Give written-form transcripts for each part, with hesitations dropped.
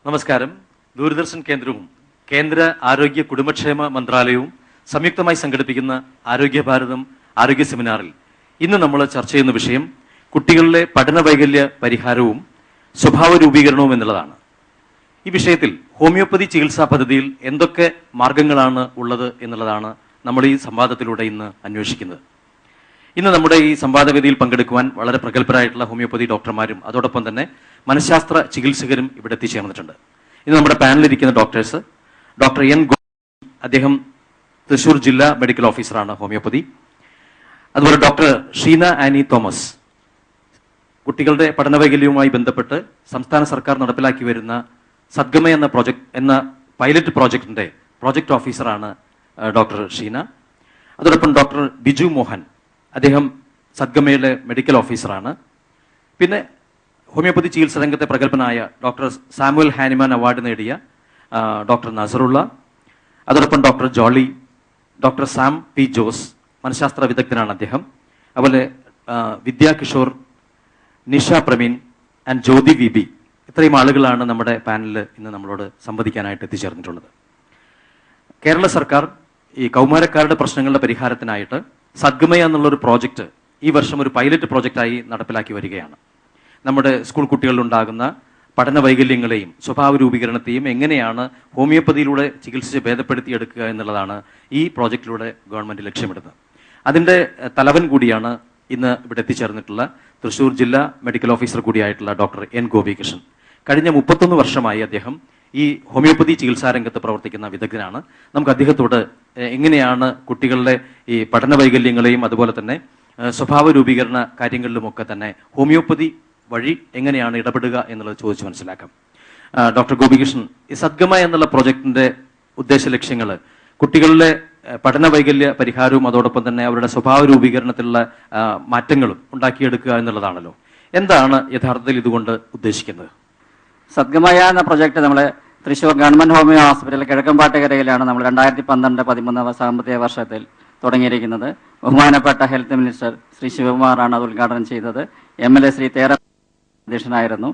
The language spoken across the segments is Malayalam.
നമസ്കാരം. ദൂരദർശൻ കേന്ദ്രവും കേന്ദ്ര ആരോഗ്യ കുടുംബക്ഷേമ മന്ത്രാലയവും സംയുക്തമായി സംഘടിപ്പിക്കുന്ന ആരോഗ്യ ഭാരതം ആരോഗ്യ സെമിനാറിൽ ഇന്ന് നമ്മൾ ചർച്ച ചെയ്യുന്ന വിഷയം കുട്ടികളിലെ പഠന വൈകല്യ പരിഹാരവും സ്വഭാവ രൂപീകരണവും എന്നുള്ളതാണ്. ഈ വിഷയത്തിൽ ഹോമിയോപ്പതി ചികിത്സാ പദ്ധതിയിൽ എന്തൊക്കെ മാർഗങ്ങളാണ് ഉള്ളത് എന്നുള്ളതാണ് നമ്മൾ ഈ സംവാദത്തിലൂടെ ഇന്ന് അന്വേഷിക്കുന്നത്. ഇന്ന് നമ്മുടെ ഈ സംവാദവേദിയിൽ പങ്കെടുക്കുവാൻ വളരെ പ്രഗത്ഭരായിട്ടുള്ള ഹോമിയോപ്പതി ഡോക്ടർമാരും അതോടൊപ്പം തന്നെ മനഃശാസ്ത്ര ചികിത്സകരും ഇവിടെ എത്തിച്ചേർന്നിട്ടുണ്ട്. ഇന്ന് നമ്മുടെ പാനലിരിക്കുന്ന ഡോക്ടേഴ്സ് ഡോക്ടർ എൻ ഗോപി, അദ്ദേഹം തൃശൂർ ജില്ലാ മെഡിക്കൽ ഓഫീസറാണ് ഹോമിയോപ്പതി. അതുപോലെ ഡോക്ടർ ഷീന ആനി തോമസ്, കുട്ടികളുടെ പഠനവൈകല്യവുമായി ബന്ധപ്പെട്ട് സംസ്ഥാന സർക്കാർ നടപ്പിലാക്കി വരുന്ന സദ്ഗമ എന്ന പൈലറ്റ് പ്രോജക്റ്റിന്റെ പ്രോജക്ട് ഓഫീസറാണ് ഡോക്ടർ ഷീന. അതോടൊപ്പം ഡോക്ടർ ബിജു മോഹൻ, അദ്ദേഹം സദ്ഗമയിലെ മെഡിക്കൽ ഓഫീസറാണ്. പിന്നെ ഹോമിയോപ്പതി ചികിത്സാ രംഗത്തെ പ്രഗത്ഭനായ ഡോക്ടർ സാമുവൽ ഹാനിമാൻ അവാർഡ് നേടിയ ഡോക്ടർ നസറുള്ള, അതോടൊപ്പം doctor Jolly, doctor Sam P Jose, മനഃശാസ്ത്ര വിദഗ്ധനാണ് അദ്ദേഹം. അതുപോലെ Vidya Kishore, Nisha Prameen and Jyothi V B, ഇത്രയും ആളുകളാണ് നമ്മുടെ പാനലിൽ ഇന്ന് നമ്മളോട് സംവദിക്കാനായിട്ട് എത്തിച്ചേർന്നിട്ടുള്ളത്. കേരള സർക്കാർ ഈ കൗമാരക്കാരുടെ പ്രശ്നങ്ങളുടെ പരിഹാരത്തിനായിട്ട് സദ്ഗമയ എന്നുള്ളൊരു പ്രോജക്റ്റ് ഈ വർഷം ഒരു പൈലറ്റ് പ്രോജക്റ്റായി നടപ്പിലാക്കി വരികയാണ്. നമ്മുടെ സ്കൂൾ കുട്ടികളിലുണ്ടാകുന്ന പഠന വൈകല്യങ്ങളെയും സ്വഭാവ രൂപീകരണത്തെയും എങ്ങനെയാണ് ഹോമിയോപ്പതിയിലൂടെ ചികിത്സിച്ച് ഭേദപ്പെടുത്തിയെടുക്കുക എന്നുള്ളതാണ് ഈ പ്രോജക്റ്റിലൂടെ ഗവൺമെന്റ് ലക്ഷ്യമിടുന്നത്. അതിന്റെ തലവൻ കൂടിയാണ് ഇന്ന് ഇവിടെ എത്തിച്ചേർന്നിട്ടുള്ള തൃശൂർ ജില്ലാ മെഡിക്കൽ ഓഫീസർ കൂടിയായിട്ടുള്ള ഡോക്ടർ എൻ ഗോപികൃഷ്ണൻ. കഴിഞ്ഞ 31 വർഷമായി അദ്ദേഹം ഈ ഹോമിയോപ്പതി ചികിത്സാ രംഗത്ത് പ്രവർത്തിക്കുന്ന വിദഗ്ധനാണ്. നമുക്ക് അദ്ദേഹത്തോട് എങ്ങനെയാണ് കുട്ടികളുടെ ഈ പഠന വൈകല്യങ്ങളെയും അതുപോലെ തന്നെ സ്വഭാവ രൂപീകരണ കാര്യങ്ങളിലുമൊക്കെ തന്നെ ഹോമിയോപ്പതി വഴി എങ്ങനെയാണ് ഇടപെടുക എന്നുള്ളത് ചോദിച്ച് മനസ്സിലാക്കാം. ഡോക്ടർ ഗോപികൃഷ്ണൻ, ഈ സദ്ഗമ എന്നുള്ള പ്രോജക്ടിന്റെ ഉദ്ദേശ ലക്ഷ്യങ്ങൾ കുട്ടികളുടെ പഠന വൈകല്യ പരിഹാരവും അതോടൊപ്പം തന്നെ അവരുടെ സ്വഭാവ രൂപീകരണത്തിലുള്ള മാറ്റങ്ങളും ഉണ്ടാക്കിയെടുക്കുക എന്നുള്ളതാണല്ലോ. എന്താണ് യഥാർത്ഥത്തിൽ ഇതുകൊണ്ട് ഉദ്ദേശിക്കുന്നത്? സദ്ഗമയ എന്ന പ്രൊജക്ട് നമ്മൾ തൃശ്ശൂർ ഗവൺമെന്റ് ഹോമിയോ ഹോസ്പിറ്റൽ കിഴക്കമ്പാട്ടുകരയിലാണ് നമ്മൾ 2012-13 സാമ്പത്തിക വർഷത്തിൽ തുടങ്ങിയിരിക്കുന്നത്. ബഹുമാനപ്പെട്ട ഹെൽത്ത് മിനിസ്റ്റർ ശ്രീ ശിവകുമാറാണ് അത് ഉദ്ഘാടനം ചെയ്തത്. MLA ശ്രീ തേര അധ്യക്ഷനായിരുന്നു.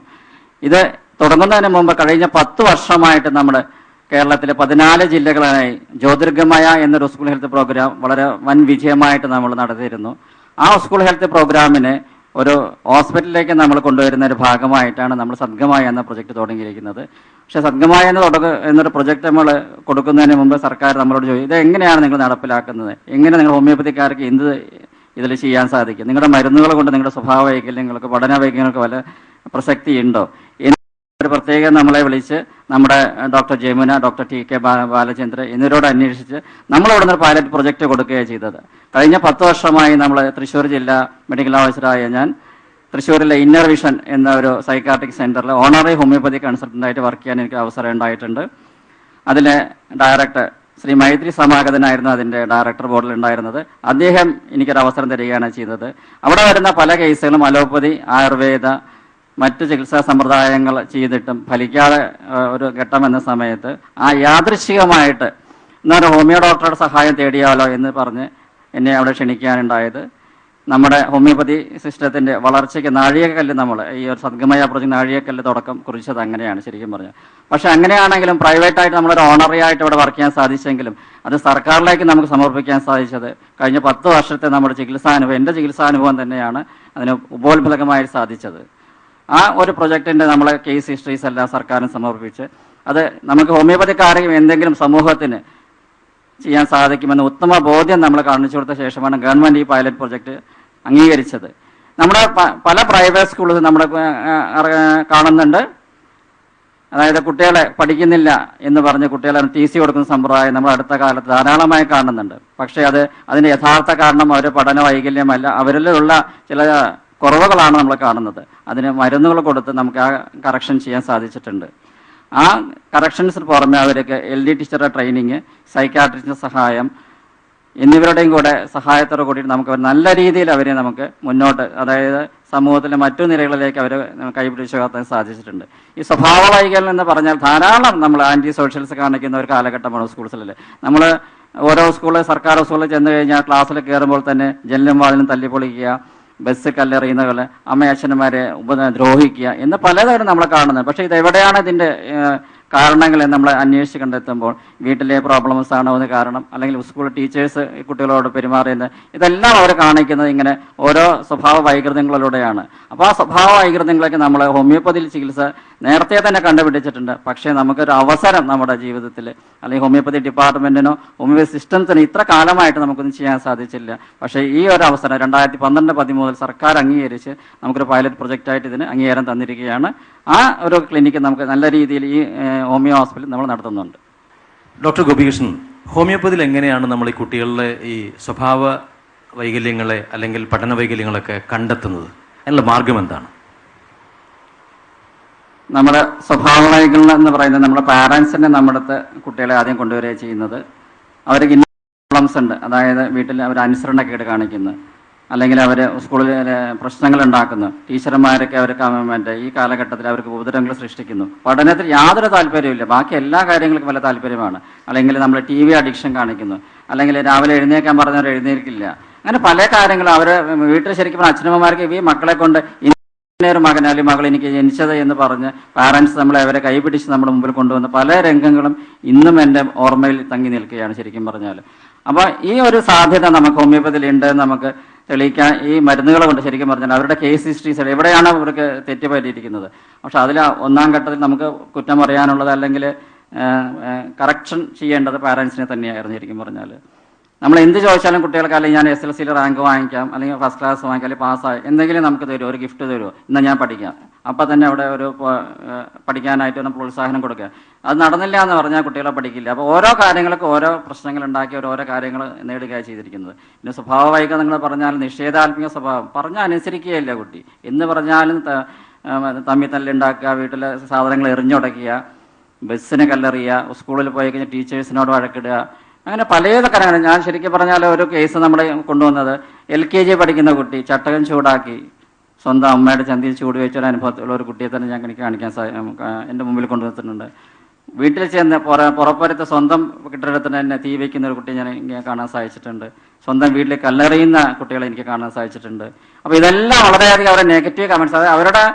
ഇത് തുടങ്ങുന്നതിന് മുമ്പ് കഴിഞ്ഞ 10 വർഷമായിട്ട് നമ്മൾ കേരളത്തിലെ 14 ജില്ലകളായി ജ്യോതിർഗമയ എന്നൊരു സ്കൂൾ ഹെൽത്ത് പ്രോഗ്രാം വളരെ വൻ വിജയമായിട്ട് നമ്മൾ നടത്തിയിരുന്നു. ആ സ്കൂൾ ഹെൽത്ത് പ്രോഗ്രാമിന് ഒരു ഹോസ്പിറ്റലിലേക്ക് നമ്മൾ കൊണ്ടുവരുന്ന ഒരു ഭാഗമായിട്ടാണ് നമ്മൾ സദ്ഗമയ എന്ന പ്രൊജക്ട് തുടങ്ങിയിരിക്കുന്നത്. പക്ഷെ സദ്ഗമയ എന്നൊരു പ്രൊജക്ട് നമ്മൾ കൊടുക്കുന്നതിന് മുമ്പ് സർക്കാർ നമ്മളോട് ചോദിച്ചു, ഇത് എങ്ങനെയാണ് നിങ്ങൾ നടപ്പിലാക്കുന്നത്, എങ്ങനെ നിങ്ങൾ ഹോമിയോപ്പതിക്കാർക്ക് എന്ത് ഇതിൽ ചെയ്യാൻ സാധിക്കും, നിങ്ങളുടെ മരുന്നുകൾ കൊണ്ട് നിങ്ങളുടെ സ്വഭാവ വൈകല്യങ്ങൾക്ക് പഠന വൈകല്യങ്ങൾക്ക് വല്ല പ്രസക്തി ഉണ്ടോ ഒരു പ്രത്യേകം നമ്മളെ വിളിച്ച് നമ്മുടെ doctor Jamuna, doctor TK Balachandran എന്നിവരോട് അന്വേഷിച്ച് നമ്മളിവിടെ നിന്ന് പൈലറ്റ് പ്രൊജക്ട് കൊടുക്കുകയാണ് ചെയ്തത്. കഴിഞ്ഞ 10 വർഷമായി നമ്മൾ തൃശ്ശൂർ ജില്ലാ മെഡിക്കൽ ഓഫീസറായ ഞാൻ തൃശ്ശൂരിലെ ഇന്നർ വിഷൻ എന്ന ഒരു സൈക്കാട്രിക് സെന്ററിൽ ഓണററി ഹോമിയോപ്പതി കൺസൾട്ടന്റായിട്ട് വർക്ക് ചെയ്യാൻ എനിക്ക് അവസരം ഉണ്ടായിട്ടുണ്ട്. അതിലെ ഡയറക്ടർ ശ്രീ മൈത്രി സമാഗതനായിരുന്നു അതിൻ്റെ ഡയറക്ടർ ബോർഡിൽ ഉണ്ടായിരുന്നത്. അദ്ദേഹം എനിക്കൊരു അവസരം തരികയാണ് ചെയ്തത്. അവിടെ വരുന്ന പല കേസുകളും അലോപ്പതി, ആയുർവേദ, മറ്റ് ചികിത്സാ സമ്പ്രദായങ്ങൾ ചെയ്തിട്ടും ഫലിക്കാതെ ഒരു ഘട്ടം എന്ന സമയത്ത് ആ യാദൃശ്ചികമായിട്ട് എന്നൊരു ഹോമിയോ ഡോക്ടറുടെ സഹായം തേടിയാലോ എന്ന് പറഞ്ഞ് എന്നെ അവിടെ ക്ഷണിക്കാനുണ്ടായത്. നമ്മുടെ ഹോമിയോപ്പതി സിസ്റ്റത്തിന്റെ വളർച്ചയ്ക്ക് നാഴികക്കല്ല് നമ്മൾ ഈ ഒരു സദ്ഗമയ പ്രോജക്ട് നാഴികക്കല്ല് തുടക്കം കുറിച്ചത് അങ്ങനെയാണ് ശരിക്കും പറഞ്ഞത്. പക്ഷെ അങ്ങനെയാണെങ്കിലും പ്രൈവറ്റായിട്ട് നമ്മളൊരു ഓണറി ആയിട്ട് ഇവിടെ വർക്ക് ചെയ്യാൻ സാധിച്ചെങ്കിലും അത് സർക്കാരിലേക്ക് നമുക്ക് സമർപ്പിക്കാൻ സാധിച്ചത് കഴിഞ്ഞ 10 വർഷത്തെ നമ്മുടെ ചികിത്സാനുഭവം, എൻ്റെ ചികിത്സാനുഭവം തന്നെയാണ് അതിന് ഉപോത്ഫലകമായി സാധിച്ചത്. ആ ഒരു പ്രൊജക്ടിന്റെ നമ്മളെ കേസ് ഹിസ്റ്ററീസ് എല്ലാം സർക്കാരിന് സമർപ്പിച്ച് അത് നമുക്ക് ഹോമിയോപ്പതിക്കാരെയും എന്തെങ്കിലും സമൂഹത്തിന് ചെയ്യാൻ സാധിക്കുമെന്ന് ഉത്തമ ബോധ്യം നമ്മൾ കാണിച്ചു കൊടുത്ത ശേഷമാണ് ഗവൺമെന്റ് ഈ പൈലറ്റ് പ്രൊജക്ട് അംഗീകരിച്ചത്. നമ്മുടെ പല പ്രൈവറ്റ് സ്കൂളുകൾ നമ്മൾ കാണുന്നുണ്ട്. അതായത് കുട്ടികളെ പഠിക്കുന്നില്ല എന്ന് പറഞ്ഞ് കുട്ടികളെ TC കൊടുക്കുന്ന സമ്പ്രദായം നമ്മൾ അടുത്ത കാലത്ത് ധാരാളമായി കാണുന്നുണ്ട്. പക്ഷേ അതിന്റെ യഥാർത്ഥ കാരണം അവർ പഠന വൈകല്യമല്ല, അവരിലുള്ള ചില കുറവുകളാണ് നമ്മൾ കാണുന്നത്. അതിന് മരുന്നുകൾ കൊടുത്ത് നമുക്ക് ആ കറക്ഷൻ ചെയ്യാൻ സാധിച്ചിട്ടുണ്ട്. ആ കറക്ഷൻസിന് പുറമെ അവർക്ക് LD ടീച്ചറുടെ ട്രെയിനിങ്, സൈക്കാട്രിസ്റ്റിന്റെ സഹായം എന്നിവരുടെയും കൂടെ സഹായത്തോടെ കൂടി നമുക്ക് നല്ല രീതിയിൽ അവരെ നമുക്ക് മുന്നോട്ട്, അതായത് സമൂഹത്തിലെ മറ്റു നിലകളിലേക്ക് അവരെ കൈപിടിച്ചു ഉയർത്താൻ സാധിച്ചിട്ടുണ്ട്. ഈ സ്വഭാവ വൈകല്യം എന്ന് പറഞ്ഞാൽ ധാരാളം നമ്മൾ ആന്റി സോഷ്യൽസ് കാണിക്കുന്ന ഒരു കാലഘട്ടമാണ് സ്കൂൾസിൽ. നമ്മൾ ഓരോ സർക്കാർ സ്കൂളിൽ ചെന്ന് കഴിഞ്ഞാൽ ക്ലാസ്സിൽ കയറുമ്പോൾ തന്നെ ജനലും വാതിലും തല്ലിപ്പൊളിക്കുക, ബസ് കല്ലെറിയുന്ന പോലെ അമ്മയച്ഛന്മാരെ ദ്രോഹിക്കുക എന്ന് പലതരം നമ്മൾ കാണുന്നത്. പക്ഷേ ഇതെവിടെയാണ് ഇതിൻ്റെ കാരണങ്ങൾ നമ്മൾ അന്വേഷിച്ച് കണ്ടെത്തുമ്പോൾ വീട്ടിലെ പ്രോബ്ലംസ് ആണോ എന്ന് കാരണം, അല്ലെങ്കിൽ സ്കൂൾ ടീച്ചേഴ്സ് കുട്ടികളോട് പെരുമാറുന്നത്, ഇതെല്ലാം അവർ കാണിക്കുന്നത് ഇങ്ങനെ ഓരോ സ്വഭാവ വൈകൃതങ്ങളിലൂടെയാണ്. അപ്പോൾ ആ സ്വഭാവ വൈകൃതങ്ങളൊക്കെ നമ്മൾ ഹോമിയോപ്പതിയിൽ ചികിത്സ നേരത്തെ തന്നെ കണ്ടുപിടിച്ചിട്ടുണ്ട്. പക്ഷേ നമുക്കൊരു അവസരം നമ്മുടെ ജീവിതത്തിൽ, അല്ലെങ്കിൽ ഹോമിയോപ്പതി ഡിപ്പാർട്ട്മെന്റിനോ ഹോമിയോപ്പതി സിസ്റ്റംസിന് ഇത്ര കാലമായിട്ട് നമുക്കൊന്നും ചെയ്യാൻ സാധിച്ചില്ല. പക്ഷേ ഈ ഒരു അവസരം 2012-13 സർക്കാർ അംഗീകരിച്ച് നമുക്കൊരു പൈലറ്റ് പ്രൊജക്റ്റായിട്ട് ഇതിന് അംഗീകാരം തന്നിരിക്കുകയാണ്. ആ ഒരു ക്ലിനിക്ക് നമുക്ക് നല്ല രീതിയിൽ ഈ ഹോമിയോ ഹോസ്പിറ്റലിൽ നമ്മൾ നടത്തുന്നുണ്ട്. ഡോക്ടർ ഗോപികൃഷ്ണൻ, ഹോമിയോപ്പതിയിൽ എങ്ങനെയാണ് നമ്മൾ ഈ കുട്ടികളിലെ ഈ സ്വഭാവ വൈകല്യങ്ങളെ അല്ലെങ്കിൽ പഠന വൈകല്യങ്ങളൊക്കെ കണ്ടെത്തുന്നത്? അതിനുള്ള മാർഗം എന്താണ്? നമ്മുടെ സ്വഭാവ വൈകല്യം എന്ന് പറയുന്നത് നമ്മുടെ പാരൻസിനെ നമ്മുടെ അടുത്ത് കുട്ടികളെ ആദ്യം കൊണ്ടുവരിക ചെയ്യുന്നത്. അവർക്ക് ഇന്ന പ്രോബ്ലംസ് ഉണ്ട്, അതായത് വീട്ടിൽ അവർ അനുസരണക്കേട് കാണിക്കുന്നു, അല്ലെങ്കിൽ അവർ സ്കൂളിൽ പ്രശ്നങ്ങൾ ഉണ്ടാക്കുന്നു, ടീച്ചർമാരൊക്കെ അവർക്ക് മറ്റേ ഈ കാലഘട്ടത്തിൽ അവർക്ക് ഉപദ്രവങ്ങൾ സൃഷ്ടിക്കുന്നു, പഠനത്തിൽ യാതൊരു താല്പര്യമില്ല, ബാക്കി എല്ലാ കാര്യങ്ങൾക്കും വല്ല താല്പര്യമാണ്, അല്ലെങ്കിൽ നമ്മൾ TV അഡിക്ഷൻ കാണിക്കുന്നു, അല്ലെങ്കിൽ രാവിലെ എഴുന്നേക്കാൻ പറഞ്ഞവർ എഴുന്നേൽക്കില്ല, അങ്ങനെ പല കാര്യങ്ങളും അവർ വീട്ടിൽ ശരിക്കും അച്ഛനമ്മമാർക്ക് ഈ മക്കളെ കൊണ്ട് ഒരു മകൻ അല്ലെങ്കിൽ മകൾ എനിക്ക് ജനിച്ചത് എന്ന് പറഞ്ഞ് പാരൻസ് നമ്മളെ അവരെ കൈപിടിച്ച് നമ്മുടെ മുമ്പിൽ കൊണ്ടുവന്ന പല രംഗങ്ങളും ഇന്നും എൻ്റെ ഓർമ്മയിൽ തങ്ങി നിൽക്കുകയാണ് ശരിക്കും പറഞ്ഞാൽ. അപ്പോൾ ഈ ഒരു സാധ്യത നമുക്ക് ഹോമിയോപ്പതിയിൽ ഉണ്ട് നമുക്ക് തെളിയിക്കാൻ ഈ മരുന്നുകൾ കൊണ്ട് ശരിക്കും പറഞ്ഞാൽ അവരുടെ കേസ് ഹിസ്റ്ററീസ് എവിടെയാണ് അവർക്ക് തെറ്റുപറ്റിയിരിക്കുന്നത്. പക്ഷെ അതിൽ ഒന്നാം ഘട്ടത്തിൽ നമുക്ക് കുറ്റം പറയാനുള്ളത് അല്ലെങ്കിൽ കറക്ഷൻ ചെയ്യേണ്ടത് പാരൻസിനെ തന്നെയായിരുന്നു ശരിക്കും പറഞ്ഞാൽ. നമ്മൾ എന്ത് ചോദിച്ചാലും കുട്ടികൾക്ക്, അല്ലെങ്കിൽ ഞാൻ SLC റാങ്ക് വാങ്ങിക്കാം, അല്ലെങ്കിൽ ഫസ്റ്റ് ക്ലാസ് വാങ്ങിക്കാം, അല്ലെങ്കിൽ പാസ്സായി എന്തെങ്കിലും നമുക്ക് തരുമോ, ഒരു ഗിഫ്റ്റ് തരുമോ, എന്നാൽ ഞാൻ പഠിക്കാം, അപ്പം തന്നെ അവിടെ ഒരു പഠിക്കാനായിട്ട് ഒന്ന് പ്രോത്സാഹനം കൊടുക്കുക. അത് നടന്നില്ല എന്ന് പറഞ്ഞാൽ കുട്ടികളെ പഠിക്കില്ല. അപ്പോൾ ഓരോ കാര്യങ്ങൾക്ക് ഓരോ പ്രശ്നങ്ങൾ ഉണ്ടാക്കി ഓരോ കാര്യങ്ങൾ നേടുകയാണ് ചെയ്തിരിക്കുന്നത്. പിന്നെ സ്വഭാവ വൈകല്യങ്ങൾ പറഞ്ഞാൽ നിഷേധാത്മിക സ്വഭാവം, പറഞ്ഞാൽ അനുസരിക്കുകയില്ല കുട്ടി. എന്ന് പറഞ്ഞാലും തമ്മിൽ തല്ലുണ്ടാക്കുക, വീട്ടിലെ സാധനങ്ങൾ എറിഞ്ഞുടയ്ക്കുക, ബസ്സിന് കല്ലെറിയുക, സ്കൂളിൽ പോയി കഴിഞ്ഞാൽ ടീച്ചേഴ്സിനോട് വഴക്കിടുക, അങ്ങനെ പലതൊക്കെ കാര്യങ്ങൾ. ഞാൻ ശരിക്കും പറഞ്ഞാൽ ഒരു കേസ് നമ്മൾ കൊണ്ടുവന്നത് LKG പഠിക്കുന്ന കുട്ടി ചട്ടകം ചൂടാക്കി സ്വന്തം അമ്മയുടെ ചന്തിയിൽ ചൂട് വെച്ചൊരു അനുഭവത്തിലുള്ള ഒരു കുട്ടിയെ തന്നെ എനിക്ക് കാണിക്കാൻ എൻ്റെ മുമ്പിൽ കൊണ്ടുവന്നിട്ടുണ്ട്. വീട്ടിൽ ചെന്ന് പുറപ്പുറത്ത് സ്വന്തം കെട്ടിടത്തിന് തന്നെ തീ വയ്ക്കുന്ന ഒരു കുട്ടിയെ ഞാൻ കാണാൻ സാധിച്ചിട്ടുണ്ട്. സ്വന്തം വീട്ടിൽ കല്ലെറിയുന്ന കുട്ടികളെ എനിക്ക് കാണാൻ സാധിച്ചിട്ടുണ്ട്. അപ്പോൾ ഇതെല്ലാം വളരെയധികം അവരുടെ നെഗറ്റീവ് കമൻസ്, അതായത് അവരുടെ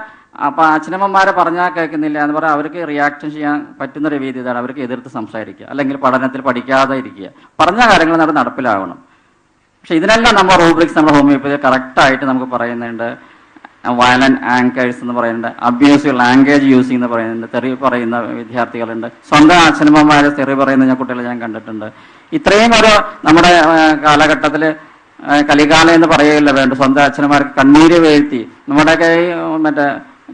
അപ്പം അച്ഛനമ്മമാരെ പറഞ്ഞാൽ കേൾക്കുന്നില്ല എന്ന് പറഞ്ഞാൽ അവർക്ക് റിയാക്ഷൻ ചെയ്യാൻ പറ്റുന്നൊരു രീതി ഇതാണ്. അവർക്ക് എതിർത്ത് സംസാരിക്കുക, അല്ലെങ്കിൽ പഠനത്തിൽ പഠിക്കാതെ ഇരിക്കുക, പറഞ്ഞ കാര്യങ്ങൾ നടപ്പിലാവണം. പക്ഷെ ഇതിനെല്ലാം നമ്മൾ റൂബ്രിക്സ് നമ്മുടെ ഹോമിയോപ്പതി കറക്റ്റായിട്ട് നമുക്ക് പറയുന്നുണ്ട്. വയലന്റ് ആങ്കേഴ്സ് എന്ന് പറയുന്നുണ്ട്, അബ്യൂസീവ് ലാംഗ്വേജ് യൂസിങ് എന്ന് പറയുന്നുണ്ട്, തെറി പറയുന്ന വിദ്യാർത്ഥികളുണ്ട്, സ്വന്തം അച്ഛനമ്മമാരെ തെറി പറയുന്ന കുട്ടികളെ ഞാൻ കണ്ടിട്ടുണ്ട്. ഇത്രയും ഒരു നമ്മുടെ കാലഘട്ടത്തിൽ കലികാലം എന്ന് പറയുകയില്ല വേണ്ട, സ്വന്തം അച്ഛനമാർക്ക് കണ്ണീര് വീഴ്ത്തി നമ്മുടെയൊക്കെ മറ്റേ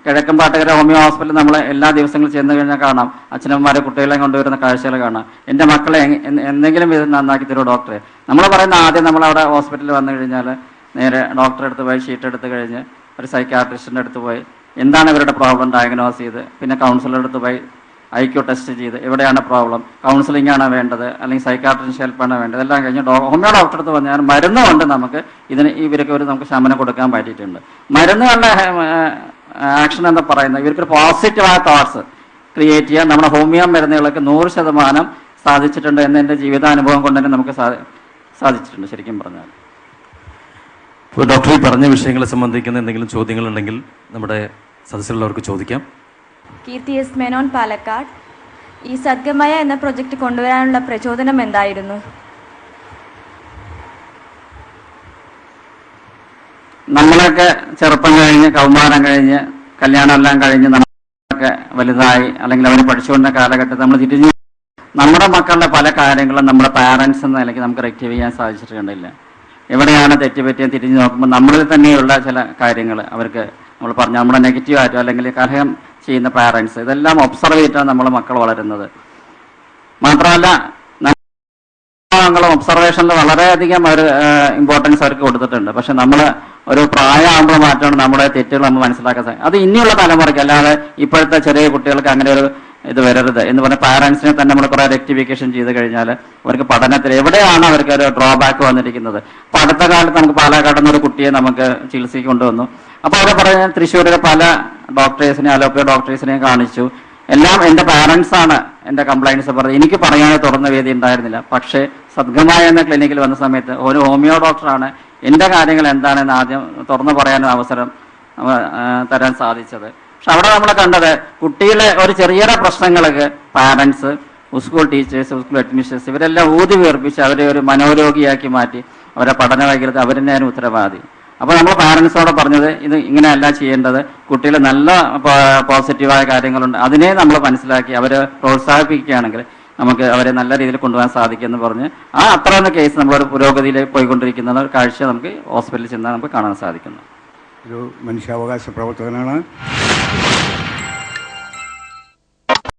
കിഴക്കമ്പാട്ടുകര ഹോമിയോ ഹോസ്പിറ്റലിൽ നമ്മൾ എല്ലാ ദിവസങ്ങളും ചെന്ന് കഴിഞ്ഞാൽ കാണാം അച്ഛനമ്മമാരെ കുട്ടികളെ കൊണ്ടുവരുന്ന കാഴ്ചകൾ കാണാം. എൻ്റെ മക്കളെ എന്തെങ്കിലും ഇത് നന്നാക്കി തരുമോ ഡോക്ടറെ. നമ്മൾ പറയുന്ന ആദ്യം നമ്മളവിടെ ഹോസ്പിറ്റലിൽ വന്നു കഴിഞ്ഞാൽ നേരെ ഡോക്ടറെ അടുത്ത് പോയി ഷീറ്റ് എടുത്ത് കഴിഞ്ഞ് ഒരു സൈക്കാട്രിസ്റ്റിൻ്റെ അടുത്ത് പോയി എന്താണ് ഇവരുടെ പ്രോബ്ലം ഡയഗ്നോസ് ചെയ്ത്, പിന്നെ കൗൺസിലറുടെ അടുത്ത് പോയി IQ ടെസ്റ്റ് ചെയ്ത് എവിടെയാണ് പ്രോബ്ലം, കൗൺസിലിംഗ് ആണോ വേണ്ടത്, അല്ലെങ്കിൽ സൈക്കാട്രിസ്റ്റ് ഹെൽപ്പാണോ വേണ്ടത്, എല്ലാം കഴിഞ്ഞ് ഹോമിയോ ഡോക്ടറെ അടുത്ത് പറഞ്ഞാൽ മരുന്നുകൊണ്ട് നമുക്ക് ഇവർക്ക് നമുക്ക് ശമനം കൊടുക്കാൻ പറ്റിയിട്ടുണ്ട്. മരുന്നുകളുടെ ആക്ഷൻ എന്ന് പറയുന്നത് ഇവർക്കൊരു പോസിറ്റീവായ തോട്ട്സ് ക്രിയേറ്റ് ചെയ്യാൻ നമ്മുടെ ഹോമിയോ മരുന്നുകൾക്ക് 100% സാധിച്ചിട്ടുണ്ട് എന്ന് എൻ്റെ ജീവിതാനുഭവം കൊണ്ട് തന്നെ നമുക്ക് സാധിച്ചിട്ടുണ്ട് ശരിക്കും പറഞ്ഞാൽ. ഇപ്പോൾ ഡോക്ടർ ഈ പറഞ്ഞ വിഷയങ്ങളെ സംബന്ധിക്കുന്ന എന്തെങ്കിലും ചോദ്യങ്ങളുണ്ടെങ്കിൽ നമ്മുടെ സദസ്സിലുള്ളവർക്ക് ചോദിക്കാം. കീർത്തി എസ് മേനോൻ, പാലക്കാട്. ഈ സദ്ഗമയ എന്ന പ്രൊജക്റ്റ് കൊണ്ടുവരാനുള്ള പ്രചോദനം എന്തായിരുന്നു? നമ്മളൊക്കെ ചെറുപ്പം കഴിഞ്ഞ് കൗമാരം കഴിഞ്ഞ് കല്യാണം എല്ലാം കഴിഞ്ഞ് നമ്മളൊക്കെ വലുതായി അല്ലെങ്കിൽ അവർ പഠിച്ചുകൊണ്ട കാലഘട്ടത്തിൽ നമ്മൾ തിരിഞ്ഞ് നമ്മുടെ മക്കളുടെ പല കാര്യങ്ങളും നമ്മുടെ പാരൻസ് എന്ന നിലയ്ക്ക് നമുക്ക് റെക്ടിഫൈ ചെയ്യാൻ സാധിച്ചിട്ടുണ്ടില്ല. എവിടെയാണ് തെറ്റുപറ്റിയാൽ തിരിഞ്ഞു നോക്കുമ്പോൾ നമ്മളിൽ തന്നെയുള്ള ചില കാര്യങ്ങൾ അവർക്ക് നമ്മൾ പറഞ്ഞ നമ്മുടെ നെഗറ്റീവായിട്ടോ അല്ലെങ്കിൽ കലഹം ചെയ്യുന്ന പാരൻസ്, ഇതെല്ലാം ഒബ്സർവ് ചെയ്തിട്ടാണ് നമ്മളെ മക്കൾ വളരുന്നത്. മാത്രമല്ല ഒബ്സർവേഷനിൽ വളരെയധികം ഒരു ഇമ്പോർട്ടൻസ് അവർക്ക് കൊടുത്തിട്ടുണ്ട്. പക്ഷെ നമ്മൾ ഒരു പ്രായമാകുമ്പോൾ മാത്രമാണ് നമ്മുടെ തെറ്റുകൾ നമ്മൾ മനസ്സിലാക്കാൻ സാധിക്കും. അത് ഇനിയുള്ള തലമുറയ്ക്ക്, അല്ലാതെ ഇപ്പോഴത്തെ ചെറിയ കുട്ടികൾക്ക് അങ്ങനെ ഒരു ഇത് വരരുത് എന്ന് പറഞ്ഞ പാരൻസിനെ തന്നെ നമ്മൾ കുറെ റെക്ടിഫിക്കേഷൻ ചെയ്ത് കഴിഞ്ഞാൽ അവർക്ക് പഠനത്തിൽ എവിടെയാണ് അവർക്ക് ഒരു ഡ്രോബാക്ക് വന്നിരിക്കുന്നത്. അപ്പൊ അടുത്ത കാലത്ത് നമുക്ക് പാലക്കാട് നിന്ന് ഒരു കുട്ടിയെ നമുക്ക് ചികിത്സയ്ക്ക് കൊണ്ടുവന്നു. അപ്പോൾ അവിടെ പറഞ്ഞ തൃശ്ശൂരിലെ പല ഡോക്ടേഴ്സിനെയും അലോപ്പതി ഡോക്ടേഴ്സിനെയും കാണിച്ചു. എല്ലാം എൻ്റെ പാരൻസാണ് എൻ്റെ കംപ്ലൈൻറ്റ്സ് പറഞ്ഞത്. എനിക്ക് പറയാനേ തുറന്ന വേദി ഉണ്ടായിരുന്നില്ല. പക്ഷേ സദ്ഗമായ എന്ന ക്ലിനിക്കിൽ വന്ന സമയത്ത് ഒരു ഹോമിയോ ഡോക്ടറാണ് എൻ്റെ കാര്യങ്ങൾ എന്താണെന്ന് ആദ്യം തുറന്നു പറയാനൊരു അവസരം തരാൻ സാധിച്ചത്. പക്ഷെ അവിടെ നമ്മൾ കണ്ടത് കുട്ടികളെ ഒരു ചെറിയ പ്രശ്നങ്ങളൊക്കെ parents, school teachers, school administrators ഇവരെല്ലാം ഊതി വീർപ്പിച്ച് അവരെ ഒരു മനോരോഗിയാക്കി മാറ്റി അവരെ പഠന വൈകല്യത അവർ തന്നെയാണ് ഉത്തരവാദി. അപ്പോൾ നമ്മൾ പാരൻസിനോട് പറഞ്ഞത് ഇത് ഇങ്ങനെയല്ല ചെയ്യേണ്ടത്, കുട്ടികൾ നല്ല പോസിറ്റീവായ കാര്യങ്ങളുണ്ട്, അതിനെ നമ്മൾ മനസ്സിലാക്കി അവരെ പ്രോത്സാഹിപ്പിക്കുകയാണെങ്കിൽ നമുക്ക് അവരെ നല്ല രീതിയിൽ കൊണ്ടുപോകാൻ സാധിക്കുമെന്ന് പറഞ്ഞ് അത്ര കേസ് നമ്മളൊരു പുരോഗതിയിലേക്ക് പോയിക്കൊണ്ടിരിക്കുന്ന ഒരു കാഴ്ച നമുക്ക് ഹോസ്പിറ്റലിൽ ചെന്നാൽ നമുക്ക് കാണാൻ സാധിക്കുന്നു. ഒരു മനുഷ്യാവകാശ പ്രവർത്തകനാണ്.